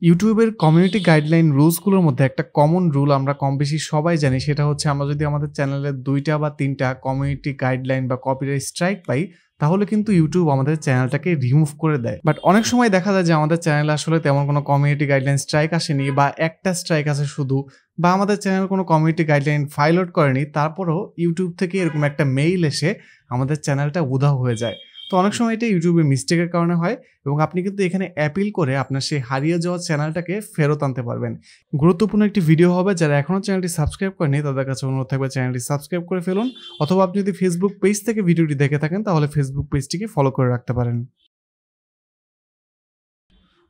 ইউটিউবের community guideline রুলসগুলোর মধ্যে একটা কমন রুল আমরা কম বেশি সবাই জানি, সেটা হচ্ছে আমরা যদি আমাদের চ্যানেলের ২টা বা ৩টা কমিউনিটি গাইডলাইন বা কপিরাইট স্ট্রাইক পাই, তাহলে কিন্তু ইউটিউব আমাদের চ্যানেলটাকে রিমুভ করে দেয়। বাট অনেক সময় দেখা যায় যে আমাদের চ্যানেলে আসলে তেমন কোনো কমিউনিটি গাইডলাইন স্ট্রাইক আসেনি, বা একটা স্ট্রাইক আছে শুধু, বা আমাদের চ্যানেল কোনো কমিউনিটি গাইডলাইন ফাইল আউট করেনি, তারপরেও ইউটিউব থেকে এরকম একটা মেইল এসে আমাদের চ্যানেলটা উধাও হয়ে যায়। তো অনেক সময় এটা ইউটিউবের মিস্টেকের কারণে হয়, এবং আপনি কিন্তু এখানে অ্যাপিল করে আপনার সেই হারিয়ে যাওয়া চ্যানেলটাকে ফেরত আনতে পারবেন। গুরুত্বপূর্ণ একটি ভিডিও হবে, যারা এখনও চ্যানেলটি সাবস্ক্রাইব করেনি তাদের কাছে অনুরোধ থাকবে চ্যানেলটি সাবস্ক্রাইব করে ফেলুন, অথবা আপনি যদি ফেসবুক পেজ থেকে ভিডিওটি দেখে থাকেন তাহলে ফেসবুক পেজটিকে ফলো করে রাখতে পারেন।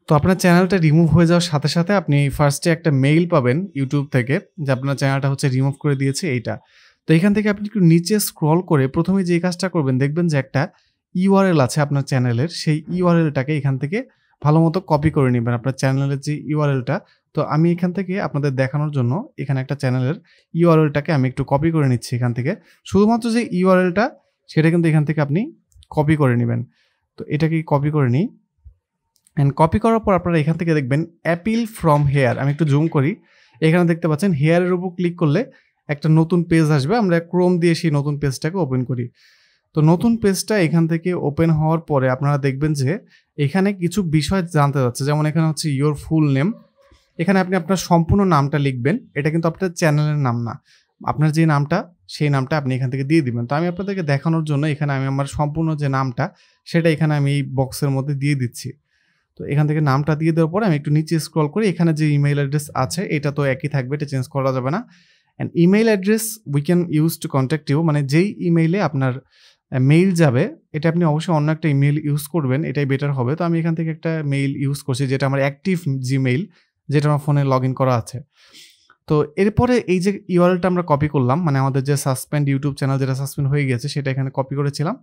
তো আপনার চ্যানেলটা রিমুভ হয়ে যাওয়ার সাথে সাথে আপনি ফার্স্টে একটা মেইল পাবেন ইউটিউব থেকে যে আপনার চ্যানেলটা হচ্ছে রিমুভ করে দিয়েছে এইটা। তো এখান থেকে আপনি একটু নিচে স্ক্রল করে প্রথমে যে কাজটা করবেন, দেখবেন যে একটা ইউআরএল আছে আপনার চ্যানেলের, সেই ইউআরএলটাকে এখান থেকে ভালোমতো কপি করে নেবেন, আপনার চ্যানেলের যে ইউআরএলটা। তো আমি এখান থেকে আপনাদের দেখানোর জন্য এখানে একটা চ্যানেলের ইউআরএলটাকে আমি একটু কপি করে নিচ্ছি এখান থেকে। শুধুমাত্র যে ইউআরএলটা সেটা কিন্তু এখান থেকে আপনি কপি করে নেবেন। তো এটাকে কপি করে নিই, অ্যান্ড কপি করার পর আপনারা এখান থেকে দেখবেন অ্যাপিল ফ্রম হেয়ার। আমি একটু জুম করি, এখানে দেখতে পাচ্ছেন হেয়ারের উপর ক্লিক করলে একটা নতুন পেজ আসবে। আমরা ক্রোম দিয়ে সেই নতুন পেজটাকে ওপেন করি। তো নতুন পেজটা এখান থেকে ওপেন হওয়ার পরে আপনারা দেখবেন যে এখানে কিছু বিষয় জানতে যাচ্ছে, যেমন এখানে হচ্ছে ইয়োর ফুল নেম। এখানে আপনি আপনার সম্পূর্ণ নামটা লিখবেন, এটা কিন্তু আপনার চ্যানেলের নাম না, আপনার যে নামটা সেই নামটা আপনি এখান থেকে দিয়ে দিবেন। তো আমি আপনাদেরকে দেখানোর জন্য এখানে আমি আমার সম্পূর্ণ যে নামটা সেটা এখানে আমি এই বক্সের মধ্যে দিয়ে দিচ্ছি। তো এখান থেকে নামটা দিয়ে দেওয়ার পরে আমি একটু নিচে স্ক্রল করি, এখানে যে ইমেইল অ্যাড্রেস আছে এটা তো একই থাকবে, এটা চেঞ্জ করা যাবে না। And email address we can use to contact you, মানে যেই ইমেইলে আপনার মেইল যাবে এটা আপনি অবশ্যই অন্য একটা ইমেইল ইউজ করবেন, এটাই বেটার হবে। তো আমি এখান থেকে একটা মেইল ইউজ করছি যেটা আমার অ্যাক্টিভ জিমেইল, যেটা আমার ফোনে লগ ইন করা আছে। তো এরপরে এই যে ইউআরএলটা আমরা কপি করলাম, মানে আমাদের যে সাসপেন্ড ইউটিউব চ্যানেল যেটা সাসপেন্ড হয়ে গেছে সেটা এখানে কপি করেছিলাম,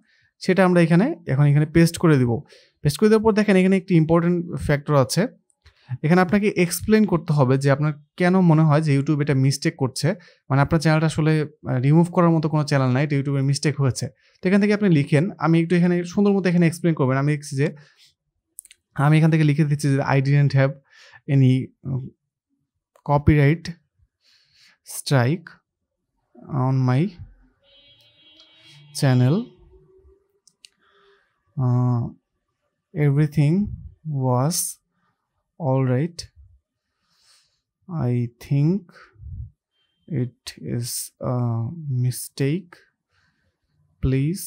সেটা আমরা এখানে পেস্ট করে দিব। পেস্ট করে দেওয়ার পর দেখেন এখানে একটি ইম্পর্টেন্ট ফ্যাক্টর আছে। এখানে আপনাকে এক্সপ্লেইন করতে হবে যে আপনার কেন মনে হয় যে ইউটিউব এটা মিস্টেক করছে, মানে আপনার চ্যানেলটা আসলে রিমুভ করার মতো কোনো চ্যানেল নাই, এটা ইউটিউবের মিস্টেক হয়েছে। তো এখান থেকে আপনি লিখেন, আমি একটু এখানে সুন্দর মতো এখানে এক্সপ্লেইন করবেন। আমি দেখছি যে আমি এখান থেকে লিখে দিচ্ছি যে I didn't have any copyright strike on my channel. Everything was all right. I think it is a mistake. Please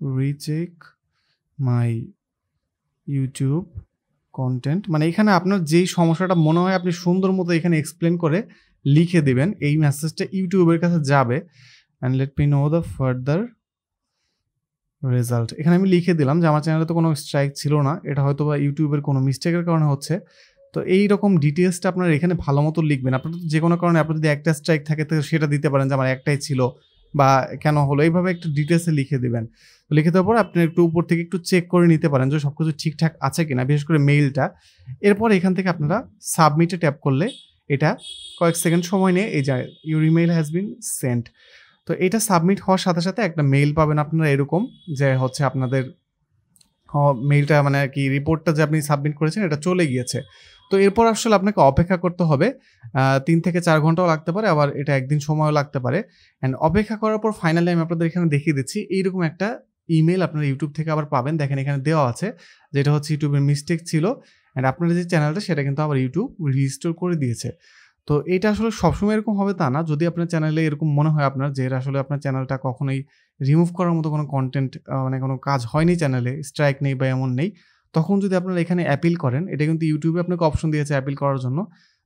recheck my YouTube content. মানে এখানে আপনার যেই সমস্যাটা মনে হয় আপনি সুন্দর মতো এখানে এক্সপ্লেন করে লিখে দিবেন, এই মেসেজটা ইউটিউবের কাছে যাবে। And let me know the further result. এখানে আমি লিখে দিলাম যে আমার চ্যানেলে তো কোনো স্ট্রাইক ছিল না, এটা হয়তো বা ইউটিউবের কোনো মিস্টেকের কারণে হচ্ছে। তো এইরকম ডিটেলসটা আপনারা এখানে ভালো মতো লিখবেন। আপনার যে কোনো কারণে আপনার যদি একটা স্ট্রাইক থাকে তো সেটা দিতে পারেন যে আমার একটাই ছিল বা কেন হলো, এইভাবে একটু ডিটেলসে লিখে দেবেন। লিখে দেওয়ার পর আপনি একটু উপর থেকে একটু চেক করে নিতে পারেন যে সব কিছু ঠিকঠাক আছে কিনা, বিশেষ করে মেইলটা। এরপর এখান থেকে আপনারা সাবমিটে ট্যাপ করলে এটা কয়েক সেকেন্ড সময় নিয়ে এই যায় your email has been sent. তো এটা সাবমিট হওয়ার সাথে সাথে একটা মেইল পাবেন আপনারা এরকম, যে হচ্ছে আপনাদের মেইলটা মানে কি রিপোর্টটা যে আপনি সাবমিট করেছেন এটা চলে গিয়েছে। তো এরপর আসলে আপনাকে অপেক্ষা করতে হবে, ৩ থেকে ৪ ঘন্টাও লাগতে পারে, আবার এটা একদিন সময়ও লাগতে পারে। অ্যান্ড অপেক্ষা করার পর ফাইনালি আমি আপনাদের এখানে দেখিয়ে দিচ্ছি, এইরকম একটা ইমেইল আপনারা ইউটিউব থেকে আবার পাবেন। দেখেন এখানে দেওয়া আছে যেটা হচ্ছে ইউটিউবের মিস্টেক ছিল, অ্যান্ড আপনার যে চ্যানেলটা সেটা কিন্তু আবার ইউটিউব রিস্টোর করে দিয়েছে। তো এটা আসলে সবসময় এরকম হবে তা না, যদি আপনার চ্যানেলে এরকম মনে হয় আপনার যে আসলে আপনার চ্যানেলটা কখনোই রিমুভ করার মতো কোনো কন্টেন্ট মানে কোনো কাজ হয়নি, চ্যানেলে স্ট্রাইক নেই বা এমন নেই, তখন যদি আপনারা এখানে অ্যাপিল করেন, এটা কিন্তু ইউটিউবে আপনাকে অপশন দিয়েছে অ্যাপিল করার জন্য,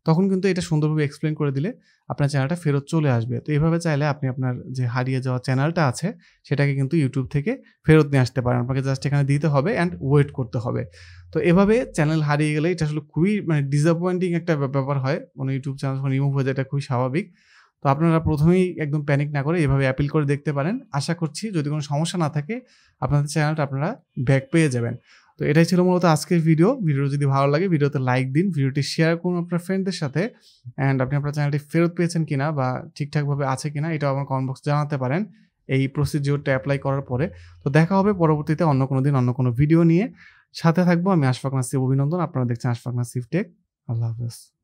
তখন কিন্তু এটা সুন্দরভাবে এক্সপ্লেন করে দিলে আপনার চ্যানেলটা ফেরত চলে আসবে। তো এভাবে চাইলে আপনি আপনার যে হারিয়ে যাওয়া চ্যানেলটা আছে সেটাকে কিন্তু ইউটিউব থেকে ফেরত নিয়ে আসতে পারেন। আপনাকে জাস্ট এখানে দিতে হবে অ্যান্ড ওয়েট করতে হবে। তো এভাবে চ্যানেল হারিয়ে গেলে এটা আসলে খুবই মানে ডিসঅ্যাপয়েন্টিং একটা ব্যাপার হয়, কোনো ইউটিউব চ্যানেল যখন রিমুভ হয়ে যায় এটা খুবই স্বাভাবিক। তো আপনারা প্রথমেই একদম প্যানিক না করে এভাবে অ্যাপিল করে দেখতে পারেন। আশা করছি যদি কোনো সমস্যা না থাকে আপনাদের চ্যানেলটা আপনারা ব্যাক পেয়ে যাবেন। তো এটাই ছিল মূলত আজকের ভিডিও। ভিডিওটা যদি ভালো লাগে ভিডিওতে লাইক দিন, ভিডিওটি শেয়ার করুন আপনার ফ্রেন্ডদের সাথে, অ্যান্ড আপনি আপনার চ্যানেলটি ফেরত পেয়েছেন কিনা বা ঠিকঠাকভাবে আছে কিনা এটাও আমার কমেন্ট বক্সে জানাতে পারেন এই প্রসিডিওরটা অ্যাপ্লাই করার পরে। তো দেখা হবে পরবর্তীতে অন্য কোনো দিন অন্য কোনো ভিডিও নিয়ে। সাথে থাকবো আমি আশফাক নাসিব অভিনন্দন। আপনারা দেখছেন আশফাক নাসিব টেক। আল্লাহ হাফেজ।